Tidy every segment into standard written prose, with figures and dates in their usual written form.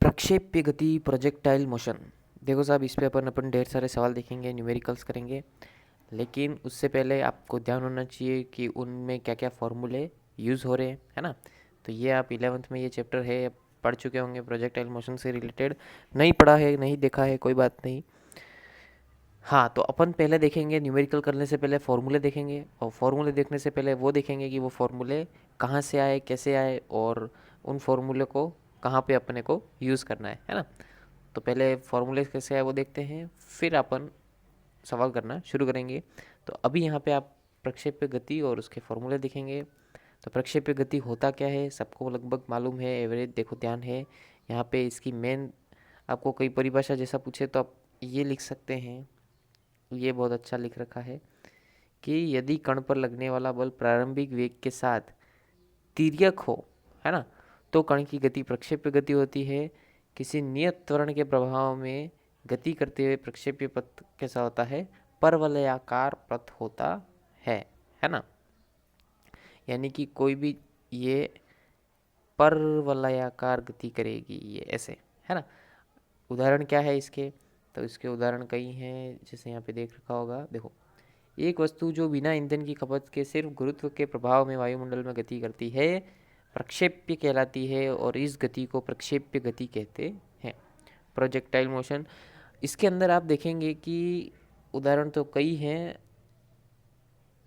प्रक्षेप्य गति projectile motion. देखो साहब, इस पे अपन ढेर सारे सवाल देखेंगे, न्यूमेरिकल्स करेंगे। लेकिन उससे पहले आपको ध्यान होना चाहिए कि उनमें क्या क्या फॉर्मूले यूज़ हो रहे हैं, है ना। तो ये आप 11th में ये चैप्टर है, पढ़ चुके होंगे प्रोजेक्टाइल मोशन से रिलेटेड। नहीं पढ़ा है, नहीं देखा है, कोई बात नहीं। हाँ, तो अपन पहले देखेंगे, न्यूमेरिकल करने से पहले फॉर्मूले देखेंगे, और फॉर्मूले देखने से पहले वो देखेंगे कि वो फॉर्मूले कहाँ से आए, कैसे आए, और उन फॉर्मूले को कहाँ पे अपने को यूज़ करना है ना। तो पहले फॉर्मूले कैसे आए वो देखते हैं, फिर अपन सवाल करना शुरू करेंगे। तो अभी यहाँ पे आप प्रक्षेप्य गति और उसके फॉर्मूले देखेंगे। तो प्रक्षेप्य गति होता क्या है, सबको लगभग मालूम है, एवरेज देखो ध्यान है यहाँ पे। इसकी मेन आपको कई परिभाषा जैसा पूछे तो आप ये लिख सकते हैं, ये बहुत अच्छा लिख रखा है कि यदि कण पर लगने वाला बल प्रारंभिक वेग के साथ तिर्यक हो, है ना, तो कण की गति प्रक्षेप्य गति होती है। किसी नियत त्वरण के प्रभाव में गति करते हुए प्रक्षेप्य पथ कैसा होता है, परवलयाकार पथ होता है ना। यानी कि कोई भी ये परवलयाकार गति करेगी, ये ऐसे, है ना। उदाहरण क्या है इसके, तो इसके उदाहरण कई हैं, जैसे यहाँ पे देख रखा होगा। देखो, एक वस्तु जो बिना ईंधन की खपत के सिर्फ गुरुत्व के प्रभाव में वायुमंडल में गति करती है प्रक्षेप्य कहलाती है, और इस गति को प्रक्षेप्य गति कहते हैं, प्रोजेक्टाइल मोशन। इसके अंदर आप देखेंगे कि उदाहरण तो कई हैं।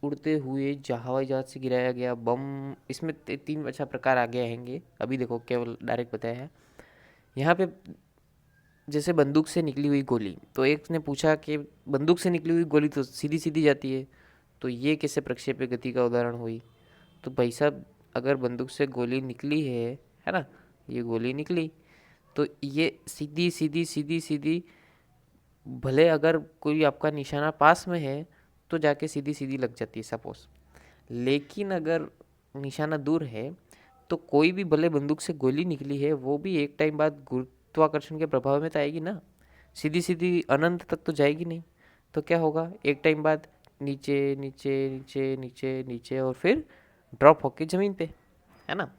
उड़ते हुए हवाई जहाज से गिराया गया बम, इसमें तीन अच्छा प्रकार आगे आएंगे, अभी देखो केवल डायरेक्ट बताया है। यहाँ पे जैसे बंदूक से निकली हुई गोली, तो एक ने पूछा कि बंदूक से निकली हुई गोली तो सीधी सीधी जाती है, तो ये कैसे प्रक्षेप्य गति का उदाहरण हुई। तो भाई साहब, अगर बंदूक से गोली निकली है ना, ये गोली निकली, तो ये सीधी सीधी सीधी सीधी, भले अगर कोई आपका निशाना पास में है तो जाके सीधी सीधी लग जाती है सपोज। लेकिन अगर निशाना दूर है तो कोई भी भले बंदूक से गोली निकली है, वो भी एक टाइम बाद गुरुत्वाकर्षण के प्रभाव में तो आएगी ना, सीधी सीधी अनंत तक तो जाएगी नहीं। तो क्या होगा, एक टाइम बाद नीचे नीचे नीचे नीचे नीचे, और फिर ड्रॉप होके ज़मीन पे, है ना।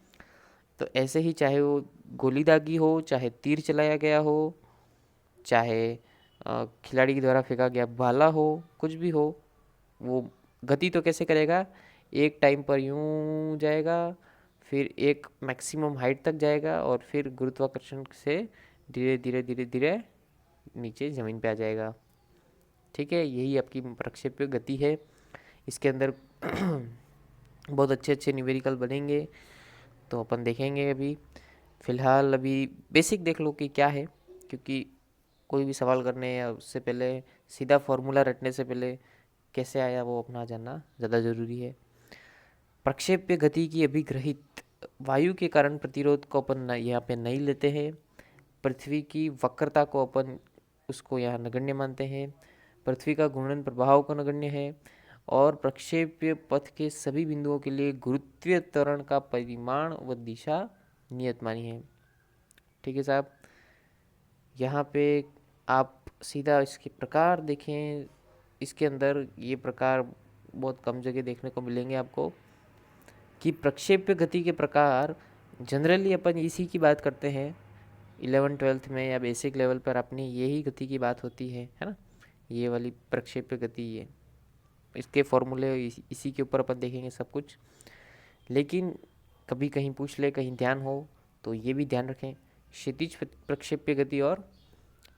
तो ऐसे ही चाहे वो गोली दागी हो, चाहे तीर चलाया गया हो, चाहे खिलाड़ी के द्वारा फेंका गया भाला हो, कुछ भी हो, वो गति तो कैसे करेगा, एक टाइम पर यूं जाएगा, फिर एक मैक्सिमम हाइट तक जाएगा, और फिर गुरुत्वाकर्षण से धीरे धीरे धीरे धीरे नीचे ज़मीन पे आ जाएगा। ठीक है, यही आपकी प्रक्षेप्य गति है। इसके अंदर बहुत अच्छे अच्छे न्यूमेरिकल बनेंगे, तो अपन देखेंगे। अभी फ़िलहाल अभी बेसिक देख लो कि क्या है, क्योंकि कोई भी सवाल करने या उससे पहले सीधा फॉर्मूला रटने से पहले कैसे आया वो अपना जानना ज़्यादा ज़रूरी है। प्रक्षेप्य गति की अभिग्रहित वायु के कारण प्रतिरोध को अपन यहाँ पे नहीं लेते हैं। पृथ्वी की वक्रता को अपन उसको यहाँ नगण्य मानते हैं। पृथ्वी का घूर्णन प्रभाव को नगण्य है, और प्रक्षेप्य पथ के सभी बिंदुओं के लिए गुरुत्वीय त्वरण का परिमाण व दिशा नियत मानी है। ठीक है साहब, यहाँ पे आप सीधा इसके प्रकार देखें। इसके अंदर ये प्रकार बहुत कम जगह देखने को मिलेंगे आपको, कि प्रक्षेप्य गति के प्रकार जनरली अपन इसी की बात करते हैं 11th-12th में या बेसिक लेवल पर अपनी यही गति की बात होती है ना। ये वाली प्रक्षेप्य गति, ये इसके फॉर्मूले इसी के ऊपर अपन देखेंगे सब कुछ। लेकिन कभी कहीं पूछ ले, कहीं ध्यान हो, तो ये भी ध्यान रखें, क्षैतिज प्रक्षेप्य गति और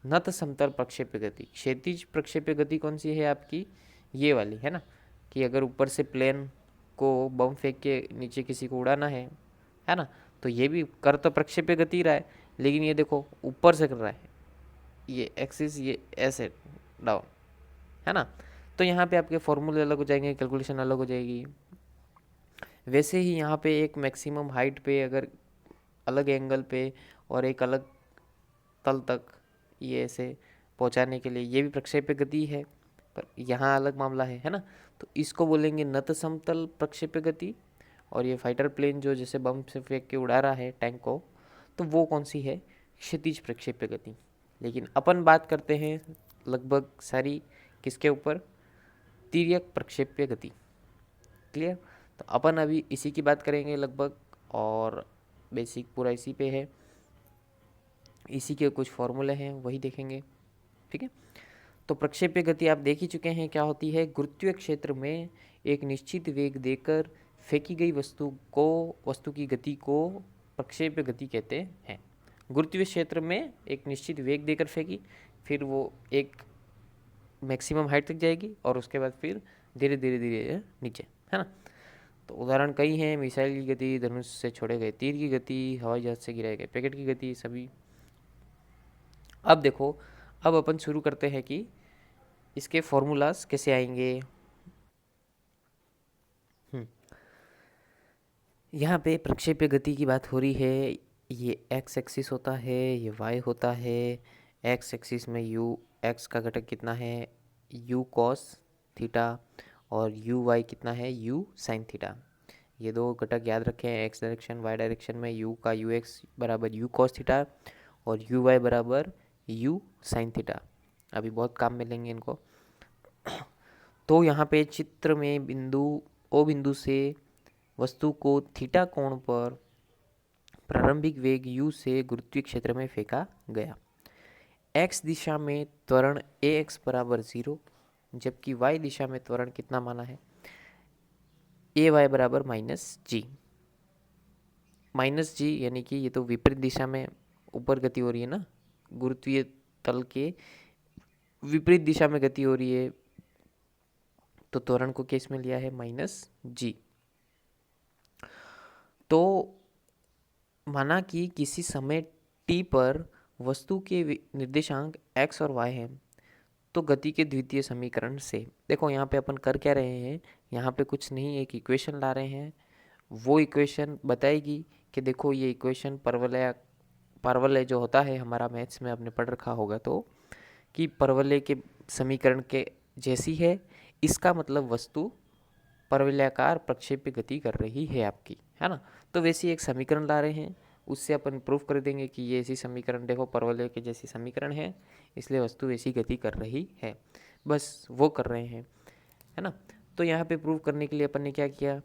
नत समतल प्रक्षेप्य गति। क्षैतिज प्रक्षेप्य गति कौन सी है आपकी, ये वाली है ना, कि अगर ऊपर से प्लेन को बम फेंक के नीचे किसी को उड़ाना है ना, तो ये भी कर तो प्रक्षेप्य गति रहा है, लेकिन ये देखो ऊपर से कर रहा है, ये एक्सिस, ये ऐसे डाउन, है ना। तो यहाँ पे आपके फॉर्मूले अलग हो जाएंगे, कैलकुलेशन अलग हो जाएगी। वैसे ही यहाँ पे एक मैक्सिमम हाइट पे अगर अलग एंगल पे और एक अलग तल तक ये ऐसे पहुँचाने के लिए, ये भी प्रक्षेप्य गति है, पर यहाँ अलग मामला है ना। तो इसको बोलेंगे नत समतल प्रक्षेप्य गति। और ये फाइटर प्लेन जो जैसे बम से फेंक के उड़ा रहा है टैंक को, तो वो कौन सी है, क्षैतिज प्रक्षेप्य गति। लेकिन अपन बात करते हैं लगभग सारी किसके ऊपर, तिर्यक प्रक्षेप्य गति। क्लियर, तो अपन अभी इसी की बात करेंगे लगभग, और बेसिक पूरा इसी पे है। इसी के कुछ फॉर्मूले हैं वही देखेंगे। ठीक है, तो प्रक्षेप्य गति आप देख ही चुके हैं क्या होती है। गुरुत्वीय क्षेत्र में एक निश्चित वेग देकर फेंकी गई वस्तु की गति को प्रक्षेप्य गति कहते हैं। गुरुत्वीय क्षेत्र में एक निश्चित वेग देकर फेंकी, फिर वो एक मैक्सिमम हाइट तक जाएगी और उसके बाद फिर धीरे धीरे धीरे नीचे, है ना। तो उदाहरण कई हैं, मिसाइल की गति, धनुष से छोड़े गए तीर की गति, हवाई जहाज से गिराए गए पैकेट की गति, सभी। अब देखो, अब अपन शुरू करते हैं कि इसके फॉर्मूलाज कैसे आएंगे। यहाँ पे प्रक्षेप्य गति की बात हो रही है। ये एक्स एक्सिस होता है, ये वाई होता है। एक्स एक्सिस में यू एक्स का घटक कितना है, यू कॉस थीटा, और यू वाई कितना है, यू साइन थीटा। ये दो घटक याद रखें, एक्स डायरेक्शन वाई डायरेक्शन में यू का यू एक्स बराबर यू कॉस थीटा और यू वाई बराबर यू साइन थीटा। अभी बहुत काम में लेंगे इनको। तो यहाँ पे चित्र में बिंदु से वस्तु को थीटा कोण पर प्रारंभिक वेग u से गुरुत्वीय क्षेत्र में फेंका गया। x दिशा में त्वरण ax बराबर 0, जबकि y दिशा में त्वरण कितना माना है, ay बराबर -g। -g यानी कि ये तो विपरीत दिशा में ऊपर गति हो रही है ना, गुरुत्वीय तल के विपरीत दिशा में गति हो रही है, तो त्वरण को केस में लिया है -g। तो माना कि किसी समय t पर वस्तु के निर्देशांक x और y हैं, तो गति के द्वितीय समीकरण से देखो यहाँ पे अपन कर क्या रहे हैं, यहाँ पे कुछ नहीं, एक इक्वेशन ला रहे हैं। वो इक्वेशन बताएगी कि देखो ये इक्वेशन परवलय जो होता है हमारा मैथ्स में आपने पढ़ रखा होगा, तो कि परवलय के समीकरण के जैसी है, इसका मतलब वस्तु परवलयाकार प्रक्षेप्य गति कर रही है आपकी, है ना। तो वैसे एक समीकरण ला रहे हैं, उससे अपन प्रूफ कर देंगे कि ये ऐसी समीकरण देखो परवलय के जैसी समीकरण है, इसलिए वस्तु ऐसी गति कर रही है। बस वो कर रहे हैं, है ना। तो यहाँ पे प्रूफ करने के लिए अपन ने क्या किया,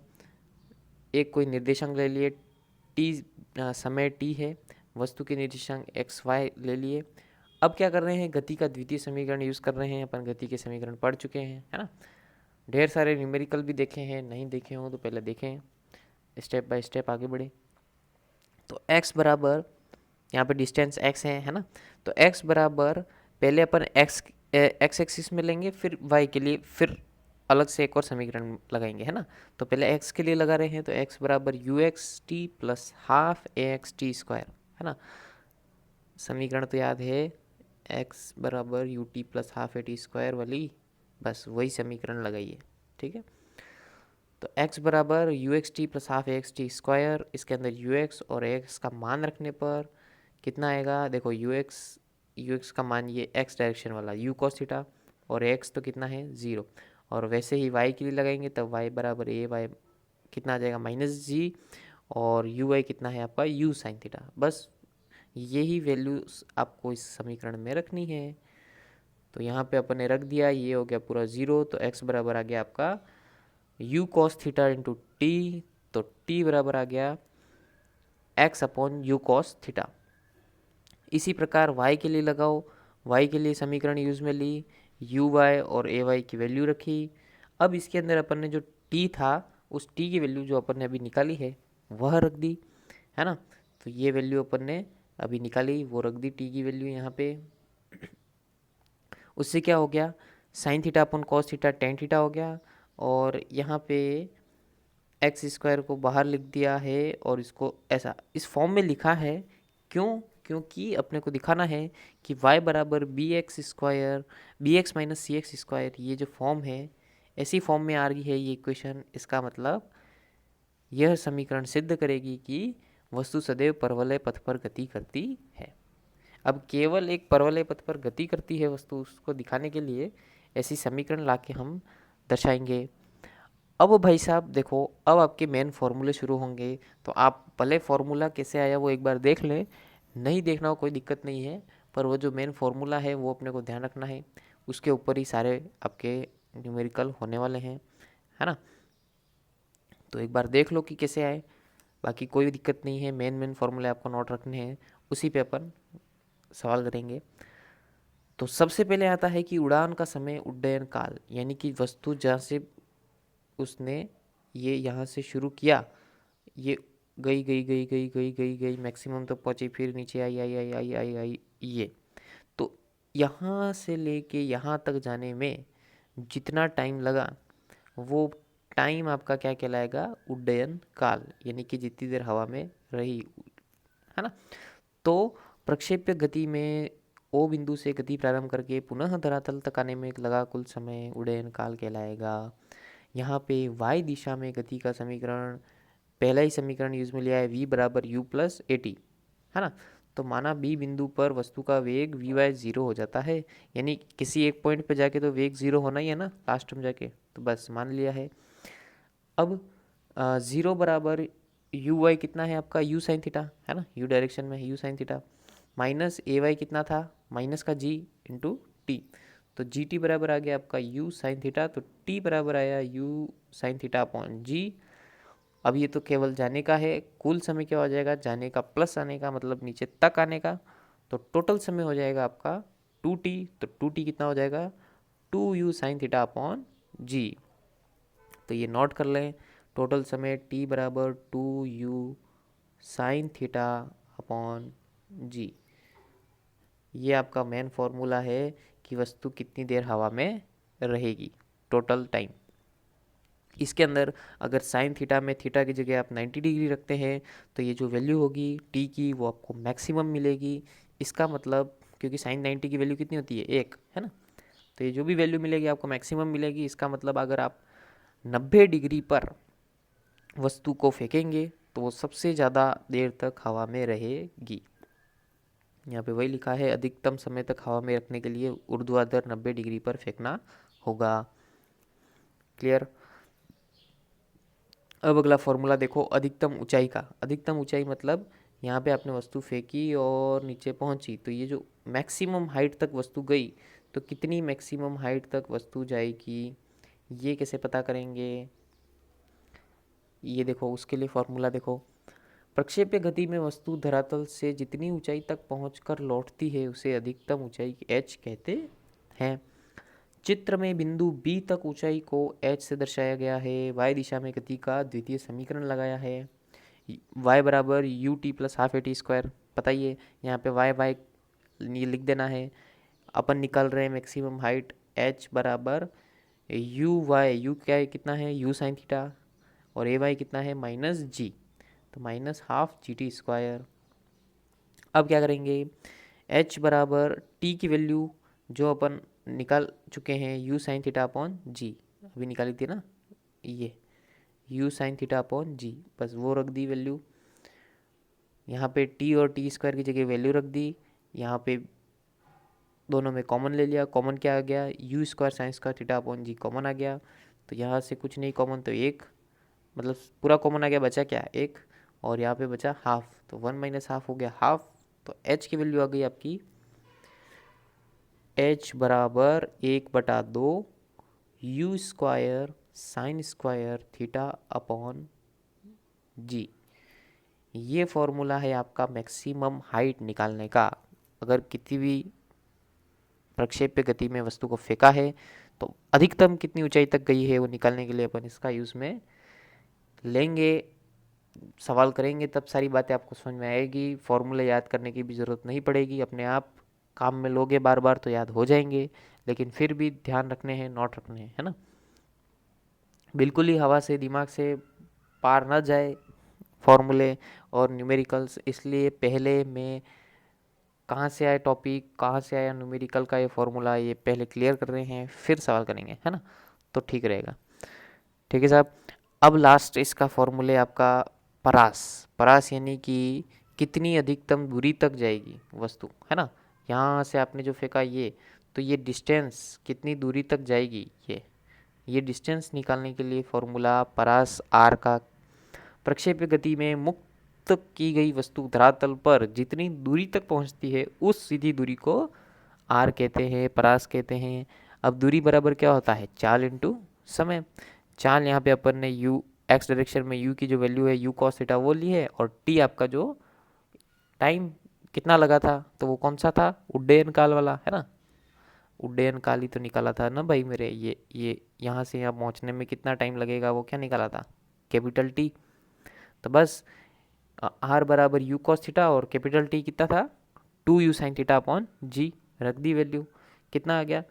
एक कोई निर्देशांक ले लिए, टी समय टी है, वस्तु के निर्देशांक एक्स वाई ले लिए। अब क्या कर रहे हैं, गति का द्वितीय समीकरण यूज़ कर रहे हैं। अपन गति के समीकरण पढ़ चुके हैं, है ना। ढेर सारे न्यूमेरिकल भी देखे हैं, नहीं देखे हो तो पहले देखें, स्टेप बाय स्टेप आगे बढ़े। तो x बराबर, यहाँ पे डिस्टेंस x है ना। तो x बराबर पहले अपन x एक्सिस में लेंगे, फिर y के लिए फिर अलग से एक और समीकरण लगाएंगे, है ना। तो पहले x के लिए लगा रहे हैं, तो x बराबर you x T plus half A x T square, है ना। समीकरण तो याद है, x बराबर U T plus half A T square वाली, बस वही समीकरण लगाइए, ठीक है। तो x बराबर you x T plus half A x T square, इसके अंदर यू एक्स और एक्स का मान रखने पर कितना आएगा, देखो यू एक्स का मान ये x डायरेक्शन वाला यू कॉस थीटा, और x तो कितना है 0, और वैसे ही y के लिए लगाएंगे तब y बराबर ए वाई कितना आ जाएगा -g, और यू वाई कितना है आपका u साइन थीटा। बस यही वैल्यूज आपको इस समीकरण में रखनी है। तो यहाँ पे अपन ने रख दिया, ये हो गया पूरा 0, तो x बराबर आ गया आपका u cos theta into T, तो t बराबर आ गया x upon u cos theta. इसी प्रकार y के लिए लगाओ, y के लिए समीकरण यूज में ली, यू वाई और ए वाई की वैल्यू रखी। अब इसके अंदर अपन ने जो t था, उस t की वैल्यू जो अपन ने अभी निकाली है वह रख दी, है ना। तो ये वैल्यू अपन ने अभी निकाली, वो रख दी t की वैल्यू यहाँ पे। उससे क्या हो गया, साइन थीटा अपन कॉस थीटा टेन थीटा हो गया, और यहाँ पे एक्स स्क्वायर को बाहर लिख दिया है और इसको ऐसा इस फॉर्म में लिखा है। क्यों, क्योंकि अपने को दिखाना है कि y बराबर B X square B X minus C X square, ये जो फॉर्म है ऐसी फॉर्म में आ रही है ये इक्वेशन। इसका मतलब यह समीकरण सिद्ध करेगी कि वस्तु सदैव परवलय पथ पर गति करती है। अब केवल एक परवलय पथ पर गति करती है वस्तु, उसको दिखाने के लिए ऐसी समीकरण लाके हम दर्शाएंगे। अब भाई साहब देखो, अब आपके मेन फॉर्मूले शुरू होंगे, तो आप भले फॉर्मूला कैसे आया वो एक बार देख लें, नहीं देखना हो कोई दिक्कत नहीं है, पर वो जो मेन फॉर्मूला है वो अपने को ध्यान रखना है, उसके ऊपर ही सारे आपके न्यूमेरिकल होने वाले हैं, है ना। तो एक बार देख लो कि कैसे आए, बाकी कोई दिक्कत नहीं है, मेन फॉर्मूले आपको नोट रखने हैं, उसी पे अपन सवाल करेंगे। तो सबसे पहले आता है कि उड़ान का समय, उड्डयन काल, यानी कि वस्तु जहाँ से उसने ये यहाँ से शुरू किया, ये गई गई गई गई गई गई गई मैक्सिमम तक पहुंची, फिर नीचे आई आई आई आई आई आई ये। तो यहाँ से लेके यहाँ तक जाने में जितना टाइम लगा, वो टाइम आपका क्या कहलाएगा, उड्डयन काल, यानी कि जितनी देर हवा में रही, है ना। तो प्रक्षेप्य गति में ओ बिंदु से गति प्रारंभ करके पुनः धरातल तक आने में लगा कुल समय उड्डयन काल कहलाएगा। यहाँ पे y दिशा में गति का समीकरण, पहला ही समीकरण यूज में लिया है, v बराबर u प्लस ए टी, है ना। तो माना b बिंदु पर वस्तु का वेग vy जीरो हो जाता है, यानी किसी एक पॉइंट पे जाके तो वेग जीरो होना ही है ना लास्ट में जाके, तो बस मान लिया है। अब जीरो बराबर यू वाई कितना है आपका, यू साइन थीटा, है ना, यू डायरेक्शन में है U sine theta, minus A Y कितना था, माइनस का जी इंटू टी, तो जी टी बराबर आ गया आपका यू साइन थीटा, तो टी बराबर आया यू साइन थीटा अपॉन जी। अब ये तो केवल जाने का है, कुल समय क्या हो जाएगा, जाने का प्लस आने का, मतलब नीचे तक आने का, तो टोटल समय हो जाएगा आपका टू टी, तो टू टी कितना हो जाएगा, two U sine theta upon G. तो ये नोट कर लें, टोटल समय t बराबर two U sine theta upon G. ये आपका मेन फॉर्मूला है कि वस्तु कितनी देर हवा में रहेगी, टोटल टाइम। इसके अंदर अगर साइन थीटा में थीटा की जगह आप 90 डिग्री रखते हैं, तो ये जो वैल्यू होगी टी की वो आपको मैक्सिमम मिलेगी। इसका मतलब, क्योंकि साइन 90 की वैल्यू कितनी होती है, एक, है ना, तो ये जो भी वैल्यू मिलेगी आपको मैक्सिमम मिलेगी। इसका मतलब अगर आप 90 डिग्री पर वस्तु को फेंकेंगे तो वो सबसे ज़्यादा देर तक हवा में रहेगी। यहाँ पे वही लिखा है, अधिकतम समय तक हवा में रखने के लिए ऊर्ध्वाधर 90 डिग्री पर फेंकना होगा। क्लियर। अब अगला फॉर्मूला देखो अधिकतम ऊंचाई का। अधिकतम ऊंचाई मतलब यहाँ पे आपने वस्तु फेंकी और नीचे पहुँची, तो ये जो मैक्सिमम हाइट तक वस्तु गई, तो कितनी मैक्सिमम हाइट तक वस्तु जाएगी, ये कैसे पता करेंगे, ये देखो उसके लिए फॉर्मूला देखो। प्रक्षेप्य गति में वस्तु धरातल से जितनी ऊंचाई तक पहुंचकर लौटती है उसे अधिकतम ऊंचाई h कहते हैं। चित्र में बिंदु B तक ऊंचाई को h से दर्शाया गया है। y दिशा में गति का द्वितीय समीकरण लगाया है, y बराबर U T plus half A T square. बताइए यहाँ पे y ये लिख देना है। अपन निकाल रहे हैं मैक्सिमम हाइट, h बराबर यू वाई, यू क्या है, कितना है, यू साइन थीटा, और ए वाई कितना है, माइनस जी, तो minus half G T square. अब क्या करेंगे, h बराबर t की वैल्यू जो अपन निकाल चुके हैं, u साइन थीटा अपॉन जी, अभी निकाली थी ना ये, u साइन थीटा अपॉन जी, बस वो रख दी वैल्यू। यहाँ पे t और t स्क्वायर की जगह वैल्यू रख दी। यहाँ पे दोनों में कॉमन ले लिया, कॉमन क्या आ गया, u square sine square theta upon G common आ गया। तो यहाँ से कुछ नहीं कॉमन, तो एक, मतलब पूरा कॉमन आ गया, बचा क्या, एक, और यहाँ पे बचा हाफ, तो वन माइनस हाफ हो गया हाफ। तो h की वैल्यू आ गई आपकी, h बराबर 1/2 U square sine square theta upon G. ये फॉर्मूला है आपका मैक्सिमम हाइट निकालने का। अगर किसी भी प्रक्षेप्य गति में वस्तु को फेंका है तो अधिकतम कितनी ऊंचाई तक गई है वो निकालने के लिए अपन इसका यूज़ में लेंगे। सवाल करेंगे तब सारी बातें आपको समझ में आएगी। फॉर्मूले याद करने की भी ज़रूरत नहीं पड़ेगी, अपने आप काम में लोगे बार बार तो याद हो जाएंगे, लेकिन फिर भी ध्यान रखने हैं, नोट रखने हैं, है ना। बिल्कुल ही हवा से दिमाग से पार ना जाए फॉर्मूले और न्यूमेरिकल्स, इसलिए पहले मैं कहाँ से आया टॉपिक, कहाँ से आया न्यूमेरिकल का ये फॉर्मूला, ये पहले क्लियर कर रहे हैं, फिर सवाल करेंगे, है ना, तो ठीक रहेगा। ठीक है साहब। अब लास्ट इसका फॉर्मूले आपका परास। परास यानी कि कितनी अधिकतम दूरी तक जाएगी वस्तु, है ना। यहाँ से आपने जो फेंका ये, तो ये डिस्टेंस कितनी दूरी तक जाएगी, ये डिस्टेंस निकालने के लिए फॉर्मूला परास आर का। प्रक्षेप्य गति में मुक्त की गई वस्तु धरातल पर जितनी दूरी तक पहुँचती है उस सीधी दूरी को आर कहते हैं, परास कहते हैं। अब दूरी बराबर क्या होता है, चाल इंटू समय। चाल यहाँ पे अपन ने यू एक्स डायरेक्शन में यू की जो वैल्यू है यू कॉस थीटा वो ली है, और टी आपका जो टाइम कितना लगा था, तो वो कौन सा था, उड्डयन काल वाला, है ना। उड्डयन काल ही तो निकाला था ना भाई मेरे, ये यहाँ से यहाँ पहुँचने में कितना टाइम लगेगा वो क्या निकाला था, कैपिटल टी। तो बस आर बराबर यू कॉस थीटा और कैपिटल टी कितना था, 2u sin θ/g, रख दी वैल्यू, कितना आ गया,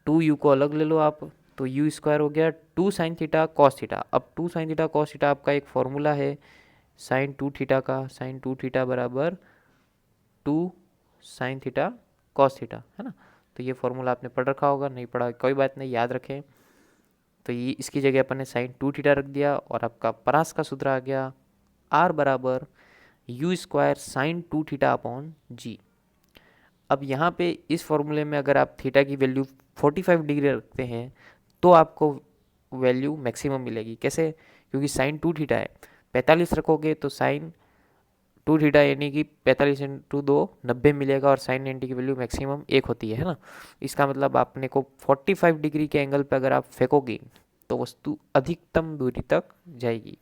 2u को अलग ले लो आप, तो यू स्क्वायर हो गया 2 sin θ cos θ। अब 2 sin θ cos θ आपका एक फॉर्मूला है sin 2 थीटा का, sin 2 थीटा बराबर 2 sin θ cos θ, है ना। तो ये फॉर्मूला आपने पढ़ रखा होगा, नहीं पढ़ा कोई बात नहीं, याद रखें। तो ये इसकी जगह अपन ने sin 2 थीटा रख दिया और आपका परास का सूत्र आ गया आर बराबर यू स्क्वायर sin 2 θ/g। अब यहाँ पे इस फॉर्मूले में अगर आप थीटा की वैल्यू 45 डिग्री रखते हैं तो आपको वैल्यू मैक्सिमम मिलेगी। कैसे, क्योंकि sin 2 थीटा है, 45 रखोगे तो sin 2 थीटा यानी कि 45 इंटू 2 90 मिलेगा, और sin 90 की वैल्यू मैक्सिमम 1 होती है ना। इसका मतलब आपने को 45 डिग्री के एंगल पे अगर आप फेंकोगे तो वस्तु अधिकतम दूरी तक जाएगी।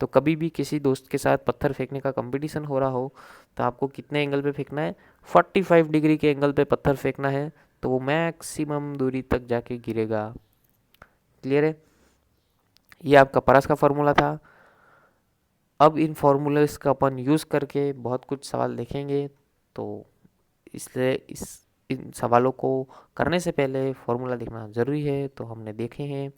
तो कभी भी किसी दोस्त के साथ पत्थर फेंकने का कंपटीशन हो रहा हो तो आपको कितने एंगल पे फेंकना है, 45 डिग्री के एंगल पे पत्थर फेंकना है, तो वो मैक्सिमम दूरी तक जाके गिरेगा। क्लियर है, ये आपका परास का फॉर्मूला था। अब इन फॉर्मूलेस का अपन यूज़ करके बहुत कुछ सवाल देखेंगे, तो इसलिए इन सवालों को करने से पहले फॉर्मूला देखना ज़रूरी है, तो हमने देखे हैं।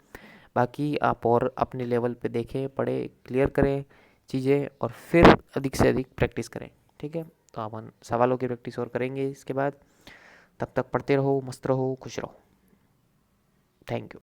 बाकी आप और अपने लेवल पे देखें, पढ़ें, क्लियर करें चीज़ें और फिर अधिक से अधिक प्रैक्टिस करें। ठीक है, तो अपन सवालों की प्रैक्टिस और करेंगे इसके बाद। तब तक पढ़ते रहो, मस्त रहो, खुश रहो। Thank you.